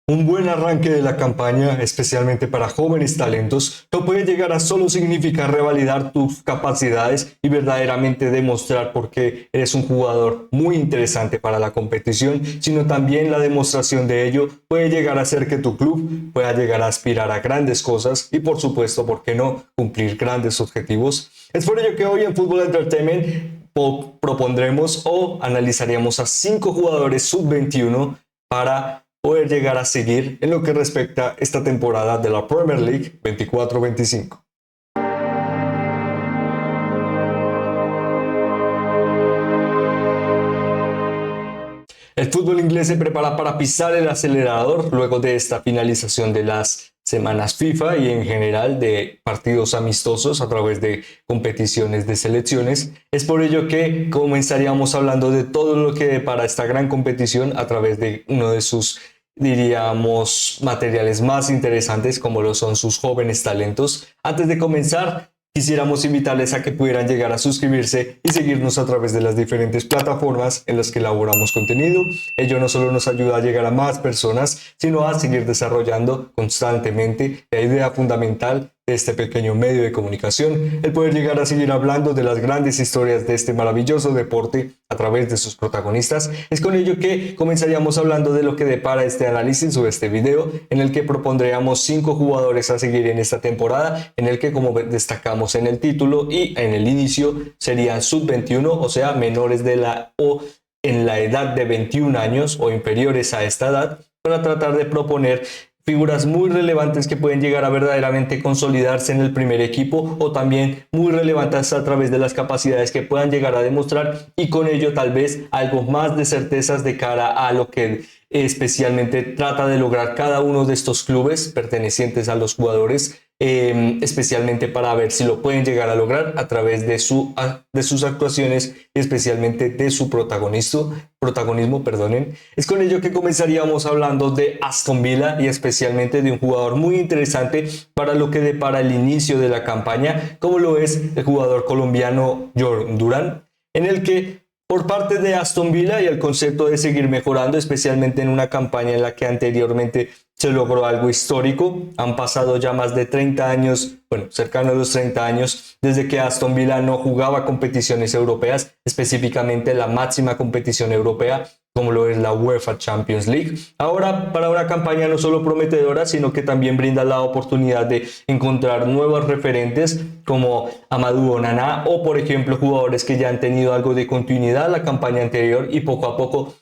Un buen arranque de la campaña, especialmente para jóvenes talentos, no puede llegar a solo significar revalidar tus capacidades y verdaderamente demostrar por qué eres un jugador muy interesante para la competición, sino también la demostración de ello puede llegar a hacer que tu club pueda llegar a aspirar a grandes cosas y, por supuesto, ¿por qué no?, cumplir grandes objetivos. Es por ello que hoy en Fútbol Entertainment propondremos o analizaremos a 5 jugadores sub-21 para poder llegar a seguir en lo que respecta a esta temporada de la Premier League 24-25. El fútbol inglés se prepara para pisar el acelerador luego de esta finalización de las semanas FIFA y en general de partidos amistosos a través de competiciones de selecciones. Es por ello que comenzaríamos hablando de todo lo que depara esta gran competición a través de uno de sus, diríamos, materiales más interesantes, como lo son sus jóvenes talentos. Antes de comenzar, quisiéramos invitarles a que pudieran llegar a suscribirse y seguirnos a través de las diferentes plataformas en las que elaboramos contenido. Ello no solo nos ayuda a llegar a más personas, sino a seguir desarrollando constantemente la idea fundamental de este pequeño medio de comunicación, el poder llegar a seguir hablando de las grandes historias de este maravilloso deporte a través de sus protagonistas. Es con ello que comenzaríamos hablando de lo que depara este análisis o este video, en el que propondríamos 5 jugadores a seguir en esta temporada, en el que, como destacamos en el título y en el inicio, serían sub-21, o sea, menores de la o en la edad de 21 años o inferiores a esta edad, para tratar de proponer figuras muy relevantes que pueden llegar a verdaderamente consolidarse en el primer equipo o también muy relevantes a través de las capacidades que puedan llegar a demostrar y con ello tal vez algo más de certezas de cara a lo que especialmente trata de lograr cada uno de estos clubes pertenecientes a los jugadores, especialmente para ver si lo pueden llegar a lograr a través de sus actuaciones y especialmente de su protagonismo. Es con ello que comenzaríamos hablando de Aston Villa y especialmente de un jugador muy interesante para lo que depara el inicio de la campaña, como lo es el jugador colombiano John Duran, en el que por parte de Aston Villa y el concepto de seguir mejorando, especialmente en una campaña en la que anteriormente se logró algo histórico. Han pasado ya más de 30 años, bueno, cercano a los 30 años, desde que Aston Villa no jugaba competiciones europeas, específicamente la máxima competición europea, como lo es la UEFA Champions League. Ahora, para una campaña no solo prometedora, sino que también brinda la oportunidad de encontrar nuevos referentes como Amadou Onana o, por ejemplo, jugadores que ya han tenido algo de continuidad en la campaña anterior y poco a poco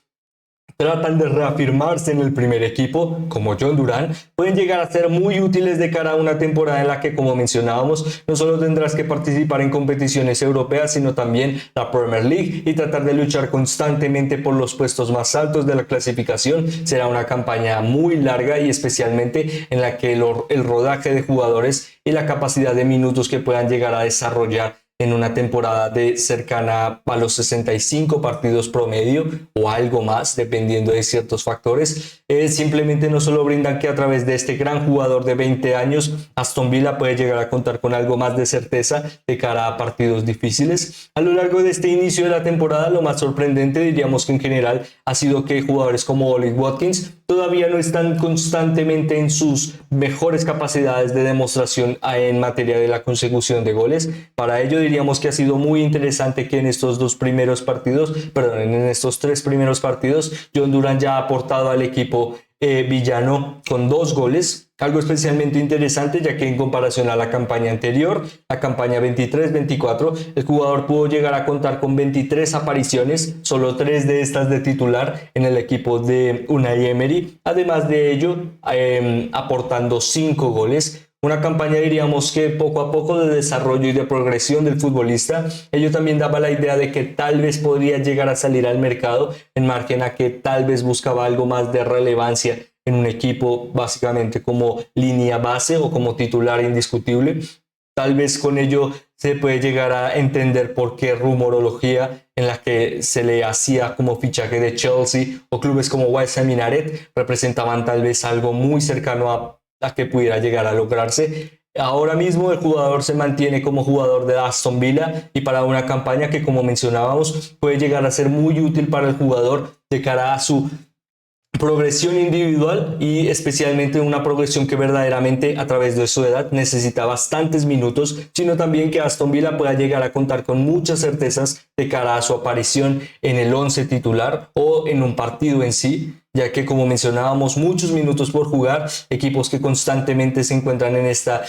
tratan de reafirmarse en el primer equipo, como John Duran, pueden llegar a ser muy útiles de cara a una temporada en la que, como mencionábamos, no solo tendrás que participar en competiciones europeas, sino también la Premier League y tratar de luchar constantemente por los puestos más altos de la clasificación. Será una campaña muy larga y especialmente en la que el rodaje de jugadores y la capacidad de minutos que puedan llegar a desarrollar en una temporada de cercana a los 65 partidos promedio o algo más, dependiendo de ciertos factores. Simplemente no solo brindan que a través de este gran jugador de 20 años, Aston Villa puede llegar a contar con algo más de certeza de cara a partidos difíciles. A lo largo de este inicio de la temporada, lo más sorprendente, diríamos que en general, ha sido que jugadores como Ollie Watkins todavía no están constantemente en sus mejores capacidades de demostración en materia de la consecución de goles. Para ello diríamos que ha sido muy interesante que en estos en estos 3 primeros partidos, John Duran ya ha aportado al equipo villano con 2 goles, algo especialmente interesante ya que en comparación a la campaña anterior, la campaña 23-24, el jugador pudo llegar a contar con 23 apariciones, solo 3 de estas de titular en el equipo de Unai Emery, además de ello aportando 5 goles. Una campaña, diríamos que poco a poco, de desarrollo y de progresión del futbolista. Ello también daba la idea de que tal vez podría llegar a salir al mercado, en margen a que tal vez buscaba algo más de relevancia en un equipo, básicamente como línea base o como titular indiscutible. Tal vez con ello se puede llegar a entender por qué rumorología en la que se le hacía como fichaje de Chelsea o clubes como West Ham United representaban tal vez algo muy cercano a que pudiera llegar a lograrse. Ahora mismo el jugador se mantiene como jugador de Aston Villa y para una campaña que, como mencionábamos, puede llegar a ser muy útil para el jugador de cara a su progresión individual y especialmente una progresión que verdaderamente a través de su edad necesita bastantes minutos, sino también que Aston Villa pueda llegar a contar con muchas certezas de cara a su aparición en el 11 titular o en un partido en sí, ya que como mencionábamos, muchos minutos por jugar, equipos que constantemente se encuentran en esta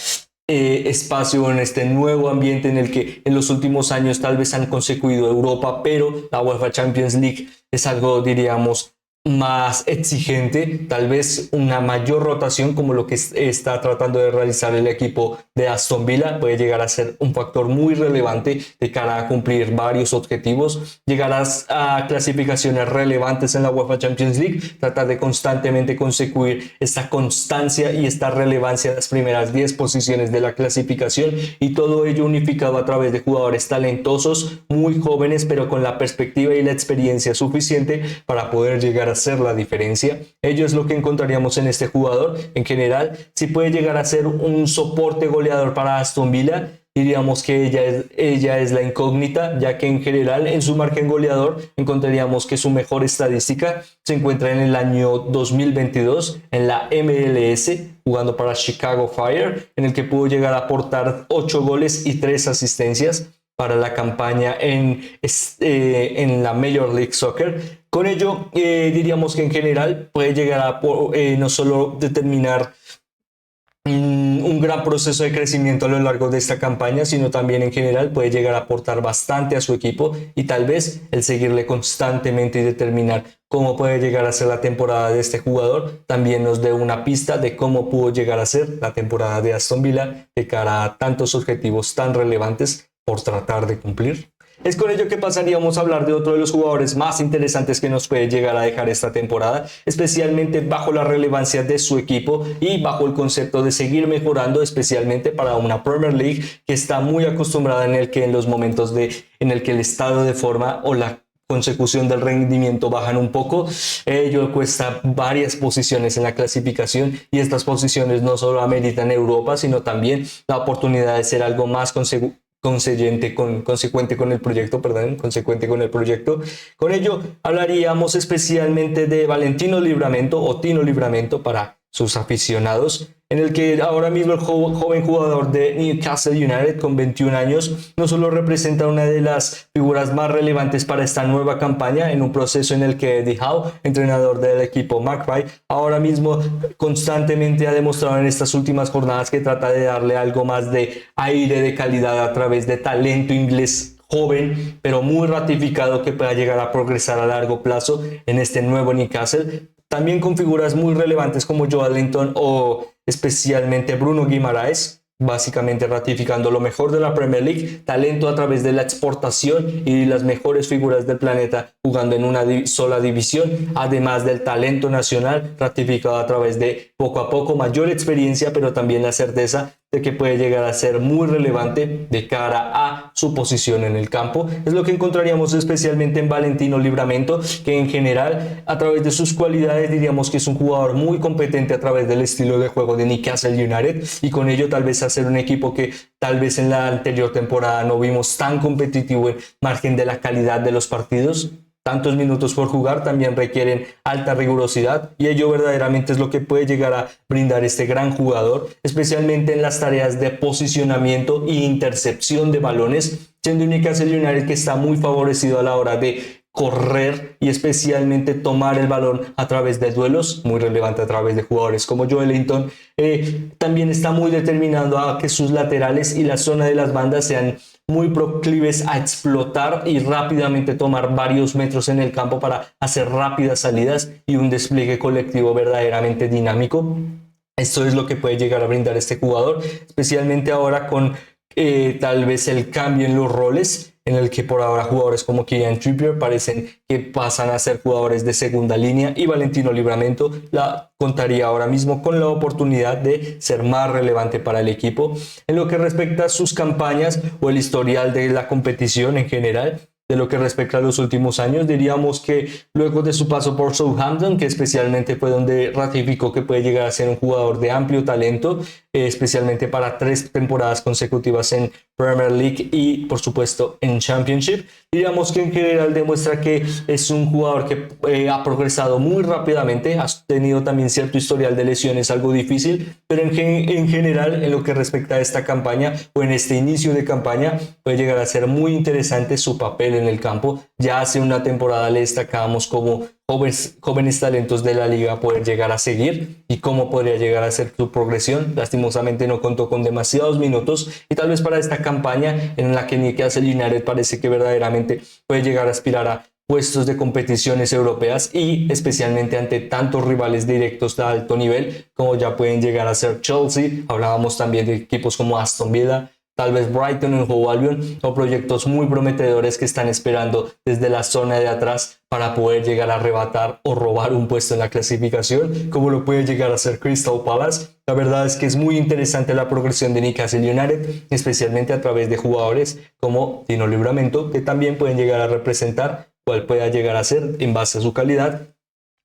espacio, en este nuevo ambiente en el que en los últimos años tal vez han conseguido Europa, pero la UEFA Champions League es algo, diríamos, más exigente, tal vez una mayor rotación como lo que está tratando de realizar el equipo de Aston Villa puede llegar a ser un factor muy relevante de cara a cumplir varios objetivos, llegar a clasificaciones relevantes en la UEFA Champions League, tratar de constantemente conseguir esta constancia y esta relevancia en las primeras 10 posiciones de la clasificación, y todo ello unificado a través de jugadores talentosos, muy jóvenes, pero con la perspectiva y la experiencia suficiente para poder llegar a hacer la diferencia. Ello es lo que encontraríamos en este jugador. En general, si puede llegar a ser un soporte goleador para Aston Villa, diríamos que ella es la incógnita, ya que en general en su margen goleador encontraríamos que su mejor estadística se encuentra en el año 2022 en la MLS, jugando para Chicago Fire, en el que pudo llegar a aportar 8 goles y 3 asistencias para la campaña en la Major League Soccer. Con ello, diríamos que en general puede llegar a no solo determinar un gran proceso de crecimiento a lo largo de esta campaña, sino también en general puede llegar a aportar bastante a su equipo, y tal vez el seguirle constantemente y determinar cómo puede llegar a ser la temporada de este jugador también nos dé una pista de cómo pudo llegar a ser la temporada de Aston Villa de cara a tantos objetivos tan relevantes por tratar de cumplir. Es con ello que pasaríamos a hablar de otro de los jugadores más interesantes que nos puede llegar a dejar esta temporada, especialmente bajo la relevancia de su equipo y bajo el concepto de seguir mejorando, especialmente para una Premier League que está muy acostumbrada en los momentos en el que el estado de forma o la consecución del rendimiento bajan un poco. Ello cuesta varias posiciones en la clasificación, y estas posiciones no solo ameritan Europa, sino también la oportunidad de ser algo más consecuente con el proyecto. Con ello hablaríamos especialmente de Valentino Livramento o Tino Livramento para sus aficionados, en el que ahora mismo el joven jugador de Newcastle United con 21 años no solo representa una de las figuras más relevantes para esta nueva campaña en un proceso en el que Eddie Howe, entrenador del equipo Magpie, ahora mismo constantemente ha demostrado en estas últimas jornadas que trata de darle algo más de aire de calidad a través de talento inglés joven, pero muy ratificado, que pueda llegar a progresar a largo plazo en este nuevo Newcastle. También con figuras muy relevantes como Joelinton o especialmente Bruno Guimaraes, básicamente ratificando lo mejor de la Premier League, talento a través de la exportación y las mejores figuras del planeta jugando en una sola división, además del talento nacional ratificado a través de poco a poco mayor experiencia, pero también la certeza de que puede llegar a ser muy relevante de cara a su posición en el campo. Es lo que encontraríamos especialmente en Valentino Livramento, que en general a través de sus cualidades diríamos que es un jugador muy competente a través del estilo de juego de Newcastle United, y con ello tal vez hacer un equipo que tal vez en la anterior temporada no vimos tan competitivo en margen de la calidad de los partidos. Tantos minutos por jugar también requieren alta rigurosidad, y ello verdaderamente es lo que puede llegar a brindar este gran jugador, especialmente en las tareas de posicionamiento e intercepción de balones, siendo un Newcastle United que está muy favorecido a la hora de correr y especialmente tomar el balón a través de duelos, muy relevante a través de jugadores como Joelinton. También está muy determinado a que sus laterales y la zona de las bandas sean muy proclives a explotar y rápidamente tomar varios metros en el campo para hacer rápidas salidas y un despliegue colectivo verdaderamente dinámico. Esto es lo que puede llegar a brindar este jugador, especialmente ahora con tal vez el cambio en los roles, en el que por ahora jugadores como Kieran Trippier parecen que pasan a ser jugadores de segunda línea, y Valentino Livramento contaría ahora mismo con la oportunidad de ser más relevante para el equipo. En lo que respecta a sus campañas o el historial de la competición en general, de lo que respecta a los últimos años, diríamos que luego de su paso por Southampton, que especialmente fue donde ratificó que puede llegar a ser un jugador de amplio talento, especialmente para 3 temporadas consecutivas en Premier League y por supuesto en Championship. Diríamos que en general demuestra que es un jugador que ha progresado muy rápidamente, ha tenido también cierto historial de lesiones, algo difícil, pero en general en lo que respecta a esta campaña o en este inicio de campaña puede llegar a ser muy interesante su papel en el campo. Ya hace una temporada le destacábamos como jóvenes talentos de la liga poder llegar a seguir y cómo podría llegar a ser su progresión. Lastimosamente no contó con demasiados minutos y tal vez para esta campaña en la que Newcastle United parece que verdaderamente puede llegar a aspirar a puestos de competiciones europeas y especialmente ante tantos rivales directos de alto nivel como ya pueden llegar a ser Chelsea. Hablábamos también de equipos como Aston Villa, tal vez Brighton o Hove Albion, o proyectos muy prometedores que están esperando desde la zona de atrás para poder llegar a arrebatar o robar un puesto en la clasificación, como lo puede llegar a hacer Crystal Palace. La verdad es que es muy interesante la progresión de Newcastle United, especialmente a través de jugadores como Tino Livramento, que también pueden llegar a representar cuál pueda llegar a ser, en base a su calidad,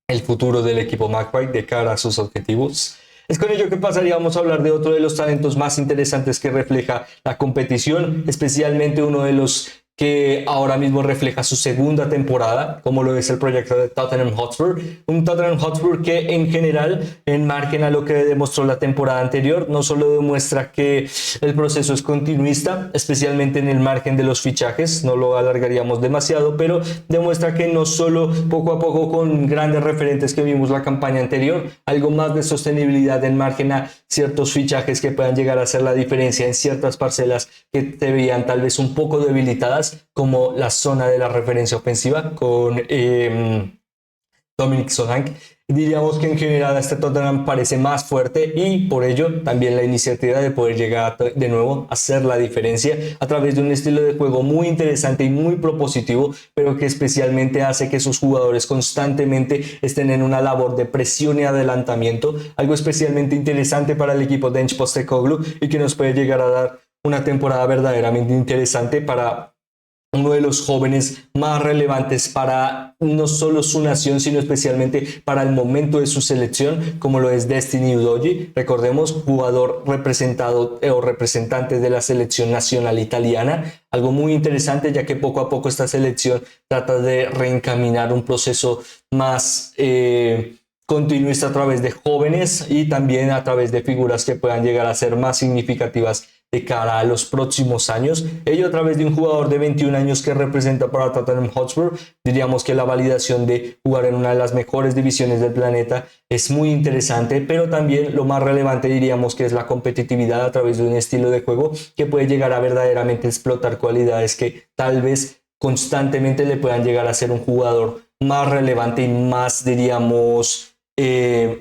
el futuro del equipo Magpie de cara a sus objetivos. Es con ello que pasaríamos a hablar de otro de los talentos más interesantes que refleja la competición, especialmente uno de los que ahora mismo refleja su segunda temporada, como lo es el proyecto de Tottenham Hotspur. Un Tottenham Hotspur que en general, en margen a lo que demostró la temporada anterior, no solo demuestra que el proceso es continuista, especialmente en el margen de los fichajes, no lo alargaríamos demasiado, pero demuestra que no solo poco a poco con grandes referentes que vimos la campaña anterior, algo más de sostenibilidad en margen a ciertos fichajes que puedan llegar a hacer la diferencia en ciertas parcelas que se veían tal vez un poco debilitadas, como la zona de la referencia ofensiva con Dominic Solanke. Diríamos que en general este Tottenham parece más fuerte y por ello también la iniciativa de poder llegar de nuevo a hacer la diferencia a través de un estilo de juego muy interesante y muy propositivo, pero que especialmente hace que sus jugadores constantemente estén en una labor de presión y adelantamiento, algo especialmente interesante para el equipo de Ange Postecoglou y que nos puede llegar a dar una temporada verdaderamente interesante para uno de los jóvenes más relevantes para no solo su nación, sino especialmente para el momento de su selección, como lo es Destiny Udogie. Recordemos, jugador representado o representante de la selección nacional italiana. Algo muy interesante, ya que poco a poco esta selección trata de reencaminar un proceso más continuista a través de jóvenes y también a través de figuras que puedan llegar a ser más significativas de cara a los próximos años. Ello a través de un jugador de 21 años que representa para Tottenham Hotspur. Diríamos que la validación de jugar en una de las mejores divisiones del planeta es muy interesante, pero también lo más relevante diríamos que es la competitividad a través de un estilo de juego que puede llegar a verdaderamente explotar cualidades que tal vez constantemente le puedan llegar a ser un jugador más relevante y más, diríamos,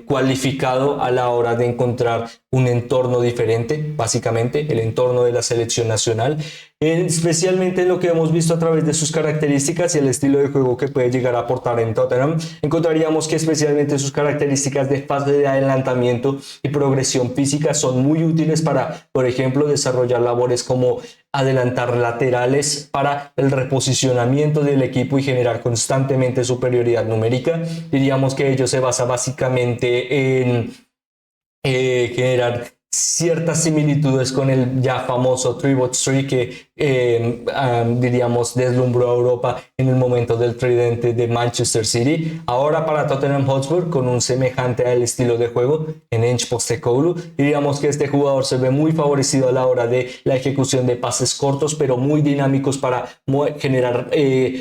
cualificado a la hora de encontrar un entorno diferente, básicamente el entorno de la selección nacional, especialmente en lo que hemos visto a través de sus características y el estilo de juego que puede llegar a aportar en Tottenham. Encontraríamos que especialmente sus características de fase de adelantamiento y progresión física son muy útiles para, por ejemplo, desarrollar labores como adelantar laterales para el reposicionamiento del equipo y generar constantemente superioridad numérica. Diríamos que ello se basa básicamente en generar ciertas similitudes con el ya famoso Three-Bot Street que diríamos deslumbró a Europa en el momento del tridente de Manchester City. Ahora para Tottenham Hotspur con un semejante al estilo de juego en Ange Postecoglou, diríamos que este jugador se ve muy favorecido a la hora de la ejecución de pases cortos pero muy dinámicos para generar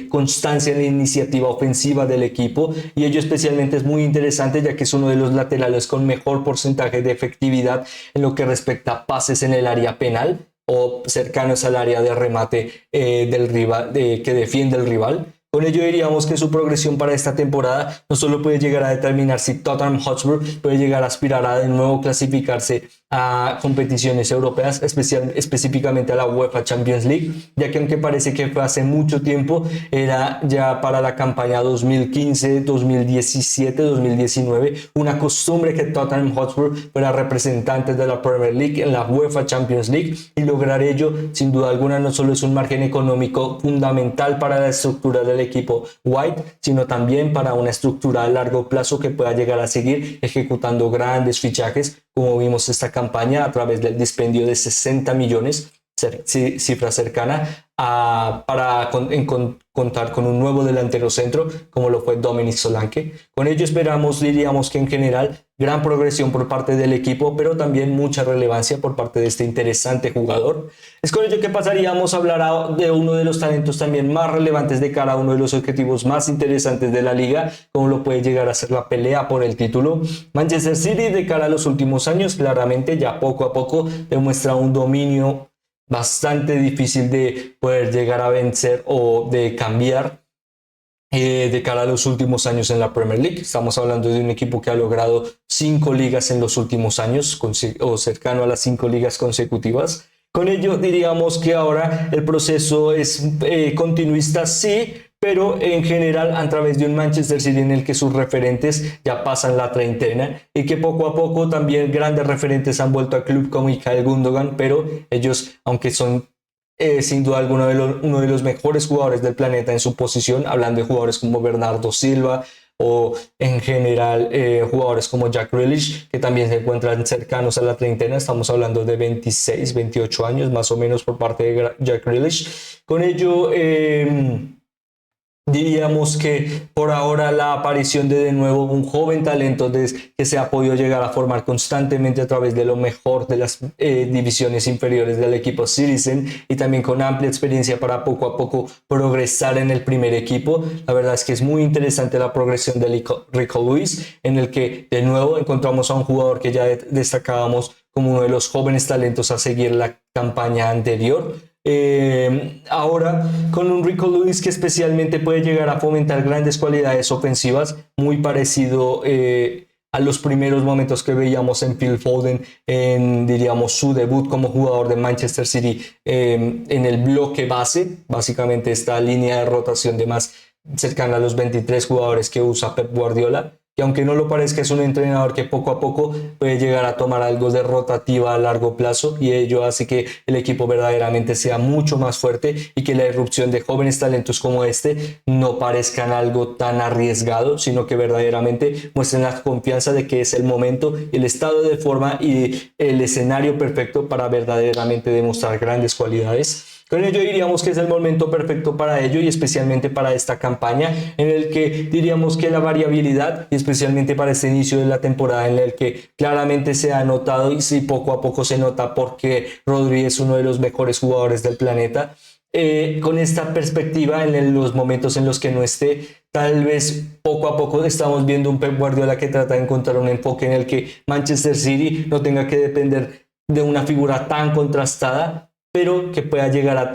constancia en la iniciativa ofensiva del equipo, y ello especialmente es muy interesante ya que es uno de los laterales con mejor porcentaje de efectividad en lo que respecta a pases en el área penal o cercanos al área de remate del rival, que defiende el rival. Con ello diríamos que su progresión para esta temporada no solo puede llegar a determinar si Tottenham Hotspur puede llegar a aspirar a de nuevo clasificarse a competiciones europeas, específicamente a la UEFA Champions League, ya que aunque parece que fue hace mucho tiempo, era ya para la campaña 2015, 2017, 2019 una costumbre que Tottenham Hotspur fuera representante de la Premier League en la UEFA Champions League, y lograr ello sin duda alguna no solo es un margen económico fundamental para la estructura del equipo White, sino también para una estructura a largo plazo que pueda llegar a seguir ejecutando grandes fichajes, como vimos esta campaña a través del dispendio de 60 millones cifra cercana para contar con un nuevo delantero centro como lo fue Dominic Solanke. Con ello diríamos que en general gran progresión por parte del equipo, pero también mucha relevancia por parte de este interesante jugador. Es con ello que pasaríamos a hablar de uno de los talentos también más relevantes de cara a uno de los objetivos más interesantes de la liga, como lo puede llegar a ser la pelea por el título. Manchester City, de cara a los últimos años, claramente ya poco a poco demuestra un dominio bastante difícil de poder llegar a vencer o de cambiar de cara a los últimos años en la Premier League. Estamos hablando de un equipo que ha logrado 5 ligas en los últimos años o cercano a las 5 ligas consecutivas. Con ello diríamos que ahora el proceso es continuista, sí, pero en general a través de un Manchester City en el que sus referentes ya pasan la treintena y que poco a poco también grandes referentes han vuelto al club como Ilkay Gundogan, pero ellos, aunque son sin duda alguna uno de los mejores jugadores del planeta en su posición, hablando de jugadores como Bernardo Silva o en general jugadores como Jack Grealish, que también se encuentran cercanos a la treintena. Estamos hablando de 26, 28 años más o menos por parte de Jack Grealish. Con ello diríamos que por ahora la aparición de nuevo un joven talento que se ha podido llegar a formar constantemente a través de lo mejor de las divisiones inferiores del equipo Citizen y también con amplia experiencia para poco a poco progresar en el primer equipo. La verdad es que es muy interesante la progresión de Rico Lewis, en el que de nuevo encontramos a un jugador que ya destacábamos como uno de los jóvenes talentos a seguir la campaña anterior. Ahora con un Rico Lewis que especialmente puede llegar a fomentar grandes cualidades ofensivas, muy parecido a los primeros momentos que veíamos en Phil Foden en, diríamos, su debut como jugador de Manchester City en el bloque base, básicamente esta línea de rotación de más cercana a los 23 jugadores que usa Pep Guardiola. Y aunque no lo parezca, es un entrenador que poco a poco puede llegar a tomar algo de rotativa a largo plazo, y ello hace que el equipo verdaderamente sea mucho más fuerte y que la irrupción de jóvenes talentos como este no parezcan algo tan arriesgado, sino que verdaderamente muestren la confianza de que es el momento, el estado de forma y el escenario perfecto para verdaderamente demostrar grandes cualidades. Con ello diríamos que es el momento perfecto para ello, y especialmente para esta campaña en el que diríamos que la variabilidad, y especialmente para este inicio de la temporada en el que claramente se ha notado, y sí, poco a poco se nota porque Rodri es uno de los mejores jugadores del planeta, con esta perspectiva en los momentos en los que no esté, tal vez poco a poco estamos viendo un Pep Guardiola que trata de encontrar un enfoque en el que Manchester City no tenga que depender de una figura tan contrastada, pero que pueda llegar a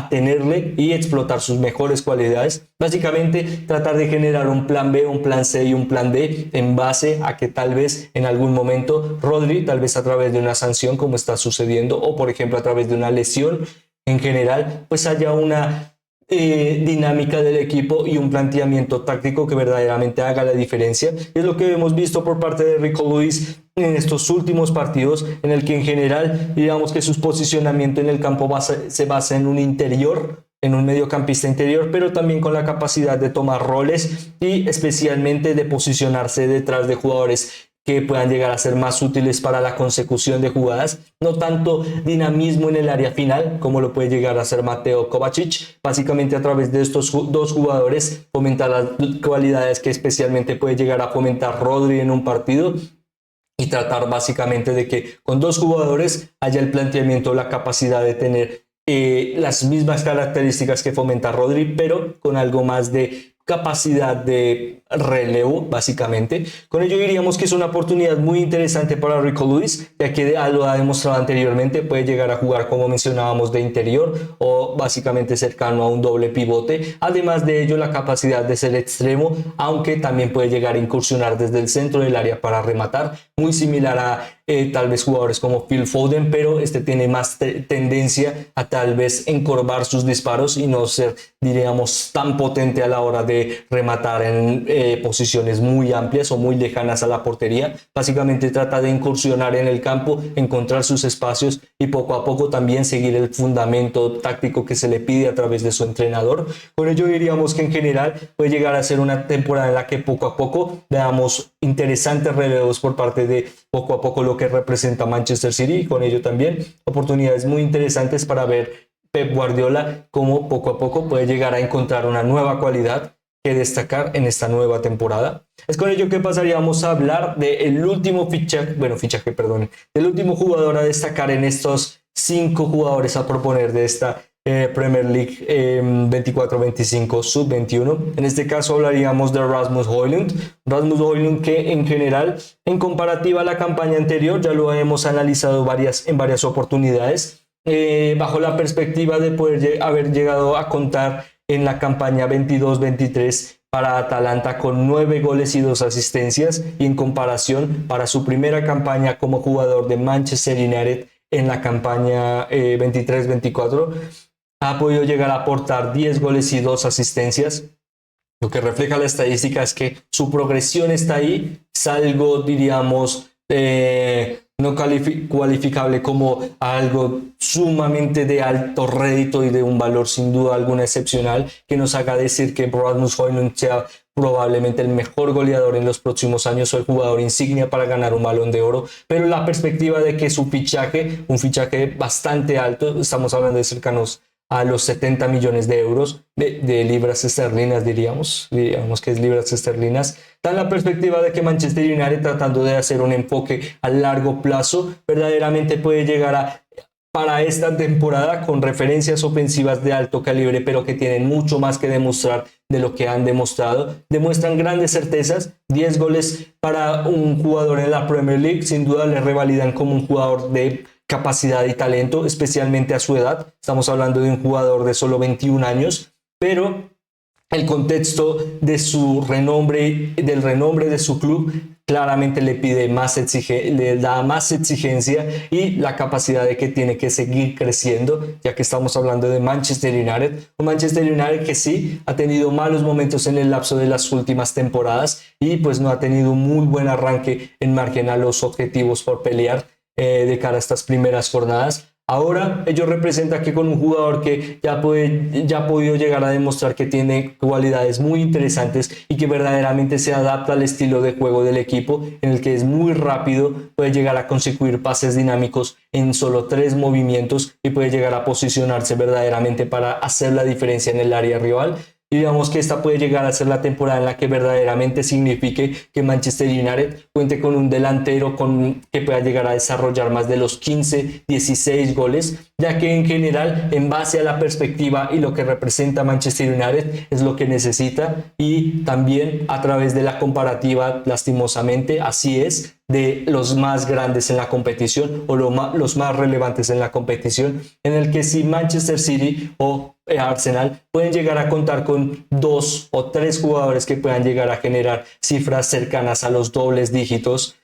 tenerle y explotar sus mejores cualidades. Básicamente tratar de generar un plan B, un plan C y un plan D en base a que tal vez en algún momento Rodri, tal vez a través de una sanción como está sucediendo, o por ejemplo a través de una lesión en general, pues haya una dinámica del equipo y un planteamiento táctico que verdaderamente haga la diferencia. Es lo que hemos visto por parte de Rico Lewis en estos últimos partidos, en el que en general digamos que su posicionamiento en el campo se basa en un interior, en un mediocampista interior, pero también con la capacidad de tomar roles y especialmente de posicionarse detrás de jugadores que puedan llegar a ser más útiles para la consecución de jugadas, no tanto dinamismo en el área final como lo puede llegar a ser Mateo Kovacic. Básicamente a través de estos dos jugadores fomentar las cualidades que especialmente puede llegar a fomentar Rodri en un partido, y tratar básicamente de que con dos jugadores haya el planteamiento, la capacidad de tener las mismas características que fomenta Rodri, pero con algo más de capacidad de relevo, básicamente. Con ello diríamos que es una oportunidad muy interesante para Rico Lewis, ya que lo ha demostrado anteriormente, puede llegar a jugar, como mencionábamos, de interior o básicamente cercano a un doble pivote. Además de ello, la capacidad de ser extremo, aunque también puede llegar a incursionar desde el centro del área para rematar, muy similar a tal vez jugadores como Phil Foden, pero este tiene más tendencia a tal vez encorvar sus disparos y no ser, diríamos, tan potente a la hora de rematar posiciones muy amplias o muy lejanas a la portería. Básicamente trata de incursionar en el campo, encontrar sus espacios y poco a poco también seguir el fundamento táctico que se le pide a través de su entrenador. Con ello diríamos que en general puede llegar a ser una temporada en la que poco a poco veamos interesantes relevos por parte de poco a poco lo que representa Manchester City, y con ello también oportunidades muy interesantes para ver Pep Guardiola cómo poco a poco puede llegar a encontrar una nueva cualidad que destacar en esta nueva temporada. Es con ello que pasaríamos a hablar del último del último jugador a destacar en estos 5 jugadores a proponer de esta Premier League 24-25 sub-21. En este caso hablaríamos de Rasmus Højlund. Rasmus Højlund, que en general, en comparativa a la campaña anterior, ya lo hemos analizado en varias oportunidades, bajo la perspectiva de poder haber llegado a contar en la campaña 22-23 para Atalanta con 9 goles y 2 asistencias, y en comparación para su primera campaña como jugador de Manchester United en la campaña 23-24 ha podido llegar a aportar 10 goles y 2 asistencias. Lo que refleja la estadística es que su progresión está ahí, es algo, diríamos, no cualificable como algo sumamente de alto rédito y de un valor sin duda alguna excepcional, que nos haga decir que Rasmus Højlund sea probablemente el mejor goleador en los próximos años o el jugador insignia para ganar un Balón de Oro, pero la perspectiva de que su fichaje, un fichaje bastante alto, estamos hablando de cercanos a los 70 millones de euros, de libras esterlinas, diríamos que es libras esterlinas, da la perspectiva de que Manchester United, tratando de hacer un enfoque a largo plazo, verdaderamente puede llegar para esta temporada con referencias ofensivas de alto calibre, pero que tienen mucho más que demostrar de lo que han demostrado. Demuestran grandes certezas. 10 goles para un jugador en la Premier League sin duda le revalidan como un jugador de capacidad y talento, especialmente a su edad. Estamos hablando de un jugador de solo 21 años, pero el contexto de su renombre, del renombre de su club, claramente le pide le da más exigencia y la capacidad de que tiene que seguir creciendo, ya que estamos hablando de Manchester United. Un Manchester United que sí ha tenido malos momentos en el lapso de las últimas temporadas y pues no ha tenido un muy buen arranque en margen a los objetivos por pelear de cara a estas primeras jornadas. Ahora ello representa que con un jugador que ya ha podido llegar a demostrar que tiene cualidades muy interesantes y que verdaderamente se adapta al estilo de juego del equipo, en el que es muy rápido, puede llegar a conseguir pases dinámicos en solo 3 movimientos y puede llegar a posicionarse verdaderamente para hacer la diferencia en el área rival. Y digamos que esta puede llegar a ser la temporada en la que verdaderamente signifique que Manchester United cuente con un delantero que pueda llegar a desarrollar más de los 15, 16 goles, ya que en general, en base a la perspectiva y lo que representa Manchester United, es lo que necesita, y también a través de la comparativa, lastimosamente, así es, de los más grandes en la competición o los más relevantes en la competición, en el que si Manchester City o Arsenal pueden llegar a contar con 2 o 3 jugadores que puedan llegar a generar cifras cercanas a los dobles dígitos,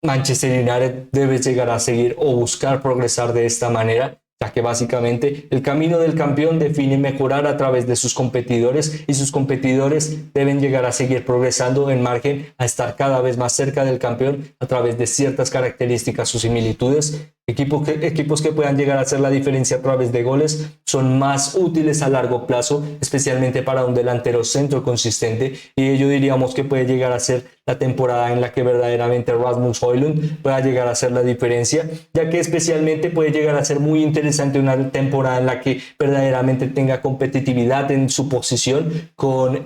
Manchester United debe llegar a seguir o buscar progresar de esta manera, ya que básicamente el camino del campeón define mejorar a través de sus competidores, y sus competidores deben llegar a seguir progresando en margen a estar cada vez más cerca del campeón a través de ciertas características o similitudes. Equipos que puedan llegar a hacer la diferencia a través de goles son más útiles a largo plazo, especialmente para un delantero centro consistente, y ello diríamos que puede llegar a ser la temporada en la que verdaderamente Rasmus Højlund pueda llegar a hacer la diferencia, ya que especialmente puede llegar a ser muy interesante una temporada en la que verdaderamente tenga competitividad en su posición con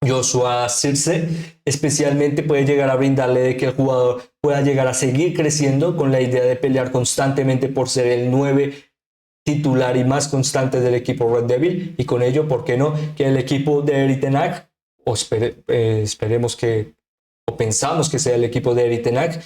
Joshua Zirkzee. Especialmente puede llegar a brindarle de que el jugador pueda llegar a seguir creciendo con la idea de pelear constantemente por ser el 9 titular y más constante del equipo Red Devil, y con ello, ¿por qué no?, que el equipo de Erik ten Hag, esperemos que, o pensamos que sea el equipo de Erik ten Hag,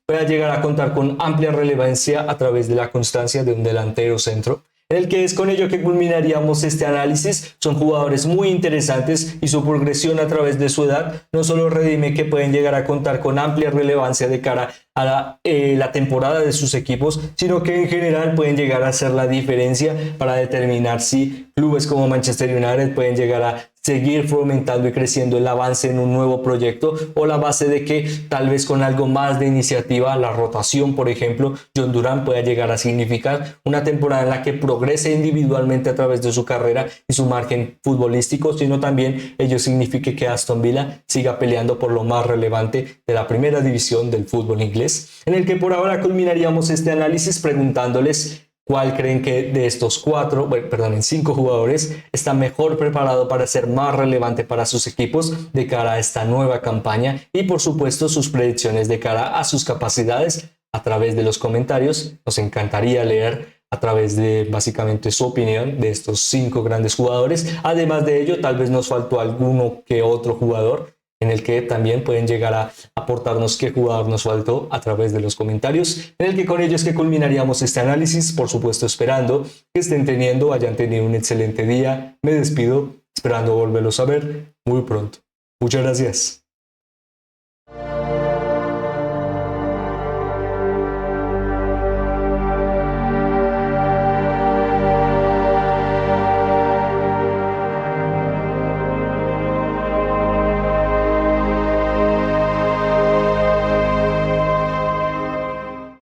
pueda llegar a contar con amplia relevancia a través de la constancia de un delantero centro, en el que es con ello que culminaríamos este análisis. Son jugadores muy interesantes y su progresión a través de su edad no solo redime que pueden llegar a contar con amplia relevancia de cara a la temporada de sus equipos, sino que en general pueden llegar a hacer la diferencia para determinar si clubes como Manchester United pueden llegar a seguir fomentando y creciendo el avance en un nuevo proyecto, o la base de que tal vez con algo más de iniciativa, la rotación, por ejemplo, John Durán pueda llegar a significar una temporada en la que progrese individualmente a través de su carrera y su margen futbolístico, sino también ello signifique que Aston Villa siga peleando por lo más relevante de la primera división del fútbol inglés, en el que por ahora culminaríamos este análisis preguntándoles ¿cuál creen que de estos cinco jugadores está mejor preparado para ser más relevante para sus equipos de cara a esta nueva campaña? Y por supuesto sus predicciones de cara a sus capacidades a través de los comentarios. Nos encantaría leer a través de básicamente su opinión de estos 5 grandes jugadores. Además de ello, tal vez nos faltó alguno que otro jugador en el que también pueden llegar a aportarnos qué jugador nos faltó a través de los comentarios, en el que con ello es que culminaríamos este análisis, por supuesto esperando que hayan tenido un excelente día. Me despido, esperando volverlos a ver muy pronto. Muchas gracias.